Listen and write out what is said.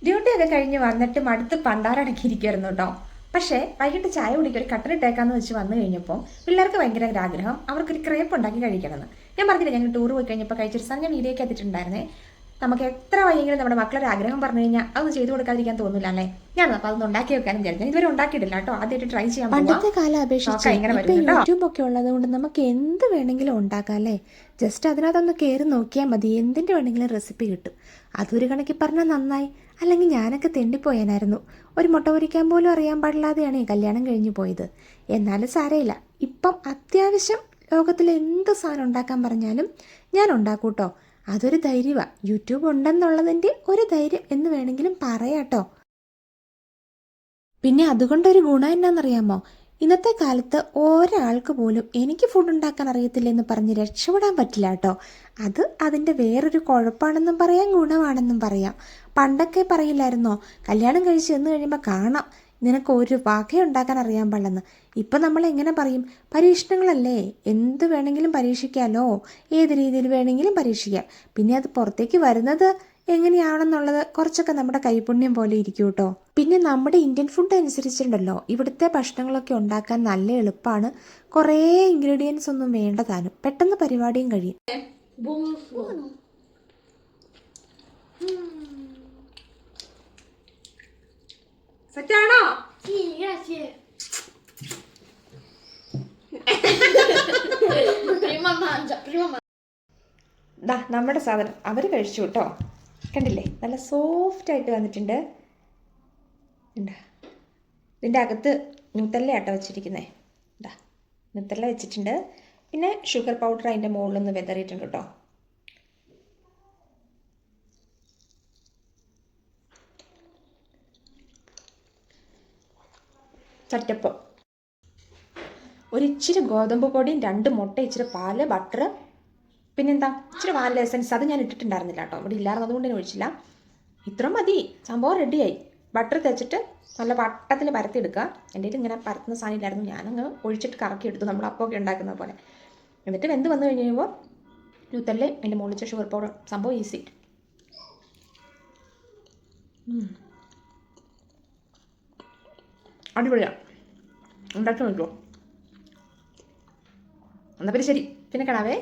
ഡ്യൂട്ടിയൊക്കെ കഴിഞ്ഞ് വന്നിട്ട് മടുത്ത് പണ്ടാരടക്കിയിരിക്കുമായിരുന്നു കേട്ടോ. പക്ഷേ വൈകിട്ട് ചായ കുടിക്കുക ഒരു കട്ടനിട്ടേക്കാന്ന് വെച്ച് വന്നു കഴിഞ്ഞപ്പോൾ പിള്ളേർക്ക് ഭയങ്കര ആഗ്രഹം, അവർക്കൊരു ക്രേപ്പ് ഉണ്ടാക്കി കഴിക്കണമെന്ന്. ഞാൻ പറഞ്ഞില്ല, ഞങ്ങൾ ടൂർ പോയി കഴിഞ്ഞപ്പോൾ കഴിച്ചൊരു സാധനം ഞാൻ വീഡിയോയ്ക്ക് എത്തിയിട്ടുണ്ടായിരുന്നേ. നമുക്ക് എത്ര വയ്യെങ്കിലും നമ്മുടെ മക്കളൊരു ആഗ്രഹം പറഞ്ഞു കഴിഞ്ഞാൽ അതൊന്നും ചെയ്തു കൊടുക്കാതിരിക്കാൻ തോന്നില്ല അല്ലേ. ഞാൻ അപ്പോൾ അതൊന്ന് ഉണ്ടാക്കി വെക്കാനും വിചാരിച്ചു. ഇതുവരെ ഉണ്ടാക്കിയിട്ടില്ല കേട്ടോ, ആദ്യമായിട്ട് ട്രൈ ചെയ്യാൻ. പണ്ടത്തെ കാലം അപേക്ഷിച്ച് ഇപ്പം കേട്ടോ. യൂട്യൂബ് ഒക്കെ ഉള്ളത് കൊണ്ട് നമുക്ക് എന്ത് വേണമെങ്കിലും ഉണ്ടാക്കാം അല്ലേ. ജസ്റ്റ് അതിനകത്തൊന്ന് കയറി നോക്കിയാൽ മതി, എന്തിൻ്റെ വേണമെങ്കിലും റെസിപ്പി കിട്ടും. അതൊരു കണക്കിൽ പറഞ്ഞാൽ നന്നായി, അല്ലെങ്കിൽ ഞാനൊക്കെ തെണ്ടിപ്പോയാനായിരുന്നു. ഒരു മുട്ട പൊരിക്കാൻ പോലും അറിയാൻ പാടില്ലാതെയാണ് ഈ കല്യാണം കഴിഞ്ഞു പോയത്. എന്നാലും സാരമില്ല, ഇപ്പം അത്യാവശ്യം ലോകത്തിൽ എന്ത് സാധനം ഉണ്ടാക്കാൻ പറഞ്ഞാലും ഞാൻ ഉണ്ടാക്കൂട്ടോ. അതൊരു ധൈര്യമാണ്, യൂട്യൂബ് ഉണ്ടെന്നുള്ളതിൻ്റെ ഒരു ധൈര്യം എന്ന് വേണമെങ്കിലും പറയാട്ടോ. പിന്നെ അതുകൊണ്ടൊരു ഗുണം എന്നാണെന്നറിയാമോ, ഇന്നത്തെ കാലത്ത് ഒരാൾക്ക് പോലും എനിക്ക് ഫുഡ് ഉണ്ടാക്കാൻ അറിയത്തില്ലെന്ന് പറഞ്ഞ് രക്ഷപ്പെടാൻ പറ്റില്ല കേട്ടോ. അത് അതിൻ്റെ വേറൊരു കുഴപ്പമാണെന്നും പറയാം, ഗുണമാണെന്നും പറയാം. പണ്ടൊക്കെ പറയില്ലായിരുന്നോ, കല്യാണം കഴിച്ച് ചെന്ന് കഴിയുമ്പോൾ കാണാം നിനക്ക് ഒരു വക ഉണ്ടാക്കാൻ അറിയാൻ പാടില്ലെന്ന്. ഇപ്പം നമ്മൾ എങ്ങനെ പറയും, പരീക്ഷണങ്ങളല്ലേ, എന്ത് വേണമെങ്കിലും പരീക്ഷിക്കാമല്ലോ, ഏത് രീതിയിൽ വേണമെങ്കിലും പരീക്ഷിക്കാം. പിന്നെ അത് പുറത്തേക്ക് വരുന്നത് എങ്ങനെയാണെന്നുള്ളത് കുറച്ചൊക്കെ നമ്മുടെ കൈപുണ്യം പോലെ ഇരിക്കും കേട്ടോ. പിന്നെ നമ്മുടെ ഇന്ത്യൻ ഫുഡ് അനുസരിച്ചിട്ടുണ്ടല്ലോ, ഇവിടുത്തെ ഭക്ഷണങ്ങളൊക്കെ ഉണ്ടാക്കാൻ നല്ല എളുപ്പമാണ്. കുറേ ഇൻഗ്രീഡിയൻസ് ഒന്നും വേണ്ടതാനും, പെട്ടെന്ന് പരിപാടിയും കഴിയും. സെറ്റാണോ? നമ്മുടെ സാധനം അവർ കഴിച്ചു കേട്ടോ. കണ്ടില്ലേ, നല്ല സോഫ്റ്റ് ആയിട്ട് വന്നിട്ടുണ്ട്. ഇതിൻ്റെ അകത്ത് ന്യൂത്തല്ല ആട്ടോ വെച്ചിരിക്കുന്നേ. ന്യൂത്തല്ല വെച്ചിട്ടുണ്ട്. പിന്നെ ഷുഗർ പൗഡർ അതിൻ്റെ മുകളിൽ നിന്ന് വെതറിയിട്ടുണ്ട് കേട്ടോ. ചട്ടപ്പം, ഒരു ഇച്ചിരി ഗോതമ്പ് പൊടിയും 2 മുട്ട, ഇച്ചിരി പാല്, ബട്ടർ, പിന്നെന്താ ഇച്ചിരി വാനില എസൻസ്. അത് ഞാൻ ഇട്ടിട്ടുണ്ടായിരുന്നില്ല കേട്ടോ, ഇവിടെ ഇല്ലായിരുന്നു, അതുകൊണ്ട് ഞാൻ ഒഴിച്ചില്ല. ഇത്ര മതി, സംഭവം റെഡിയായി. ബട്ടർ തേച്ചിട്ട് നല്ല വട്ടത്തിൽ പരത്തിയെടുക്കുക. എൻ്റെ കയ്യിൽ ഇങ്ങനെ പരത്തുന്ന സാധനം ഇല്ലായിരുന്നു, ഞാനങ്ങ് ഒഴിച്ചിട്ട് കറക്കി എടുത്തു, നമ്മൾ അപ്പമൊക്കെ ഉണ്ടാക്കുന്ന പോലെ. എന്നിട്ട് വെന്ത് വന്നു കഴിഞ്ഞ് കഴിയുമ്പോൾ ന്യൂത്തല്ലേ അതിൻ്റെ മുകളിൽ ഷുഗർ പൗഡർ. സംഭവം ഈസി. അടിപൊളിയാണ്, ഉണ്ടാക്കി നോക്കുമോ? എന്നാൽ പിന്നെ ശരി, പിന്നെ കാണാവേ.